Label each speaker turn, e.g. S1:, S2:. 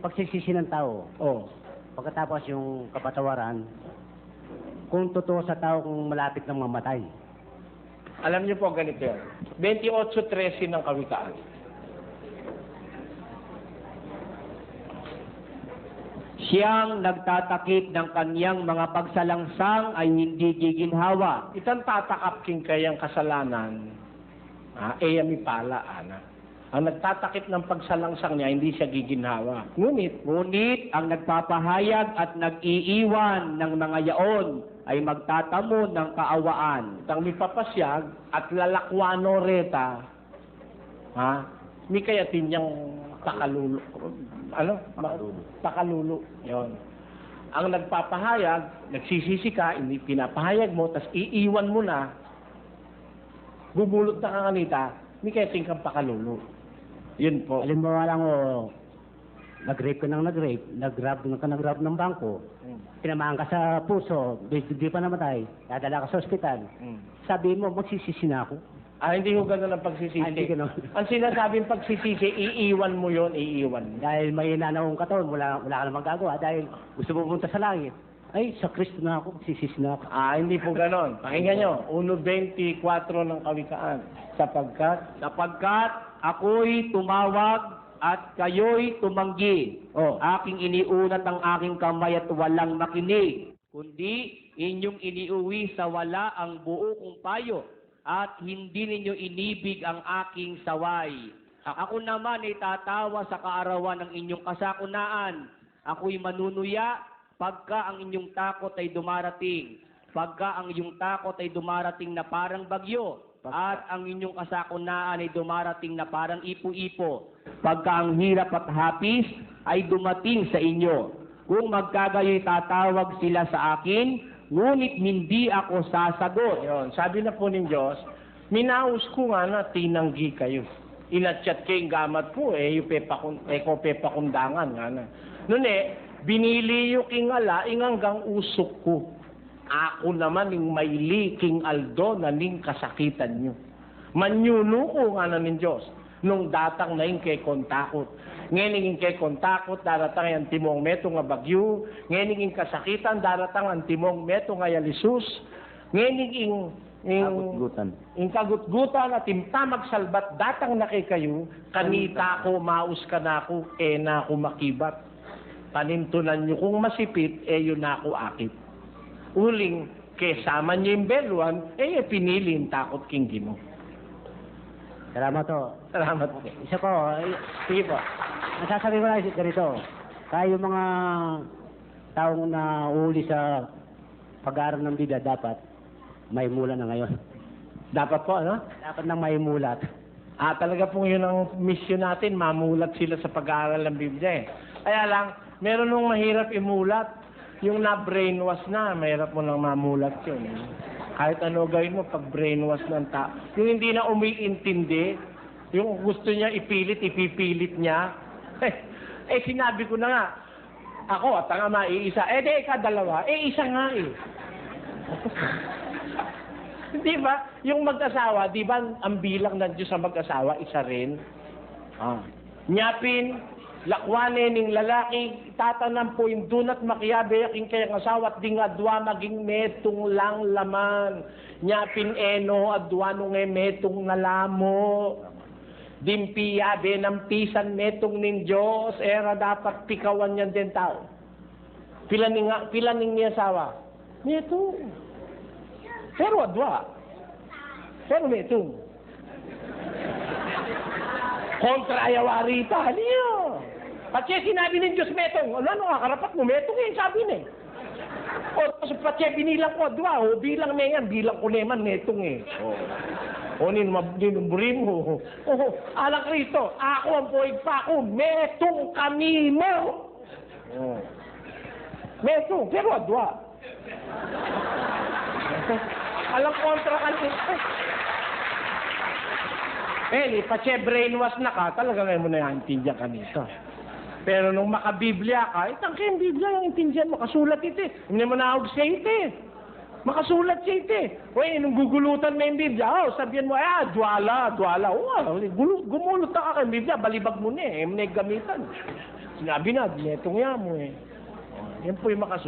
S1: pagsisisi ng tao,
S2: Oh.
S1: pagkatapos yung kapatawaran, kung totoo sa tao kung malapit ng mamatay.
S2: Alam niyo po ganito yan. 28:13 ng Kawikaan.
S3: Siyang nagtatakip ng kanyang mga pagsalangsang ay hindi giginhawa.
S2: Itang tatakap king kayang kasalanan, yami pala, ana. Ang nagtatakip ng pagsalangsang niya, hindi siya giginhawa.
S3: Ngunit ang nagpapahayag at nag-iiwan ng mga yaon ay magtatamo ng kaawaan.
S2: Itang may papasyag at lalakwano reta, may kayatin niyang takalulo. Ano? Takalulo. Yun. Ang nagpapahayag, nagsisisi ka, hindi pinapahayag mo, tas iiwan mo na, bubulot na ka kanita, may kayatin kang pakalulo. Yun po.
S1: Halimbawa lang nag-rape ka ng nag-rape, nag-grab ng bangko, tinamaan ka sa puso, di pa namatay, dadala ka sa ospital. Sabihin mo, magsisisi na ako.
S2: Hindi ko gano'n ang pagsisisi.
S1: Hindi gano'n.
S2: Ang sinasabing pagsisisi, iiwan mo yon, iiwan.
S1: Dahil may inanawang katawan, wala ka namang magagawa. Dahil gusto mo pumunta sa langit. Ay, sa Kristo na ako, magsisisi na ako.
S2: Hindi po gano'n. Pakinggan nyo, 1:24 ng Kawikaan. Sapagkat
S3: ako'y tumawag at kayo'y tumanggi. Aking iniunat ang aking kamay at walang makinig. Kundi inyong iniuwi sa wala ang buo kong payo. At hindi ninyo inibig ang aking saway. Ako naman ay tatawa sa kaarawan ng inyong kasakunaan. Ako'y manunuya pagka ang inyong takot ay dumarating. Pagka ang inyong takot ay dumarating na parang bagyo. At ang inyong kasakunaan ay dumarating na parang ipo-ipo. Pagka ang hirap at hapis ay dumating sa inyo. Kung magkagayo'y tatawag sila sa akin, ngunit hindi ako sasagot.
S2: Yun, sabi na po ng Diyos, minaus ko nga na tinanggi kayo. Inatsyat kayong gamat po ko pepakundangan nga na. Noon binili yung king ala, inganggang usok ko. Ako naman yung mayli king aldo na ning kasakitan nyo. Manyuno ko nga na ng Diyos, nung datang na yung kay kontakot. Ngayon kay kontakot, daratang ang timong meto nga bagyo. Ngayon kasakitan, daratang ang timong meto nga yalisus. Ngayon kagutgutan at timtamag salbat, datang na kay kayo, kanita ko, maus ka na ako, na ako makibat. Panintunan nyo kung masipit, yun na ako akit. Uling, kesama nyo yung beluan, pinilin takot king Gino.
S1: Salamat to.
S2: Salamat po.
S1: Isa ko,
S2: Sige po.
S1: nasasabi ko lang ganito, tayo mga taong na uli sa pag-aaral ng Biblia, dapat may mula na ngayon.
S2: Dapat po, ano?
S1: Dapat nang may mulat.
S2: Talaga po yun ang mission natin, mamulat sila sa pag-aaral ng Biblia Kaya lang, meron nung mahirap imulat. Yung na-brainwash na, mahirap mo lang mamulat yun. Kahit ano gawin mo, pag brainwash ng tao. Yung hindi na umiintindi, yung gusto niya ipipilit niya. Sinabi ko na nga, ako at ang ama, iisa. Di, ikadalawa. Isa nga Di ba? Yung mag-asawa, di ba ang bilang ng Diyos sa mag-asawa, isa rin? Nyapin, lakwane ning lalaki, tatanam po yung dunat makiyabe, aking kayang asawa, at di nga dwa maging metong lang laman. Nyapin adwa nung metong nalamo. Dimpiyabe ng pisan metong ning Diyos, era dapat pikawan niyan din tao. Pilaning niya asawa? Metong. Pero adwa. Pero metong. Kontra ayawarita, niyo. Pati sinabi ng Diyos metong, ano nga, karapat mo metong sabi niya. O pati binilang ko adwa, bilang na yan, bilang ko naman metong ninumburi mo. Alang Kristo, ako ang puwig pa ako, metong kanino. Metong, pero adwa. Alang kontra kanino. Pati brainwash na ka, talaga ngayon mo na yung intindihan ka nito. Pero nung makabiblia ka, itang kayang Biblia yung intindihan mo, kasulat ito Hindi mo naawag siya ito Makasulat siya ito nung gugulutan mo yung Biblia, sabihan mo, dwala. Gumulot na ka kay Biblia, balibag mo na may gamitan. Sinabi na, dinetong mo eh. Yan po yung makasunod.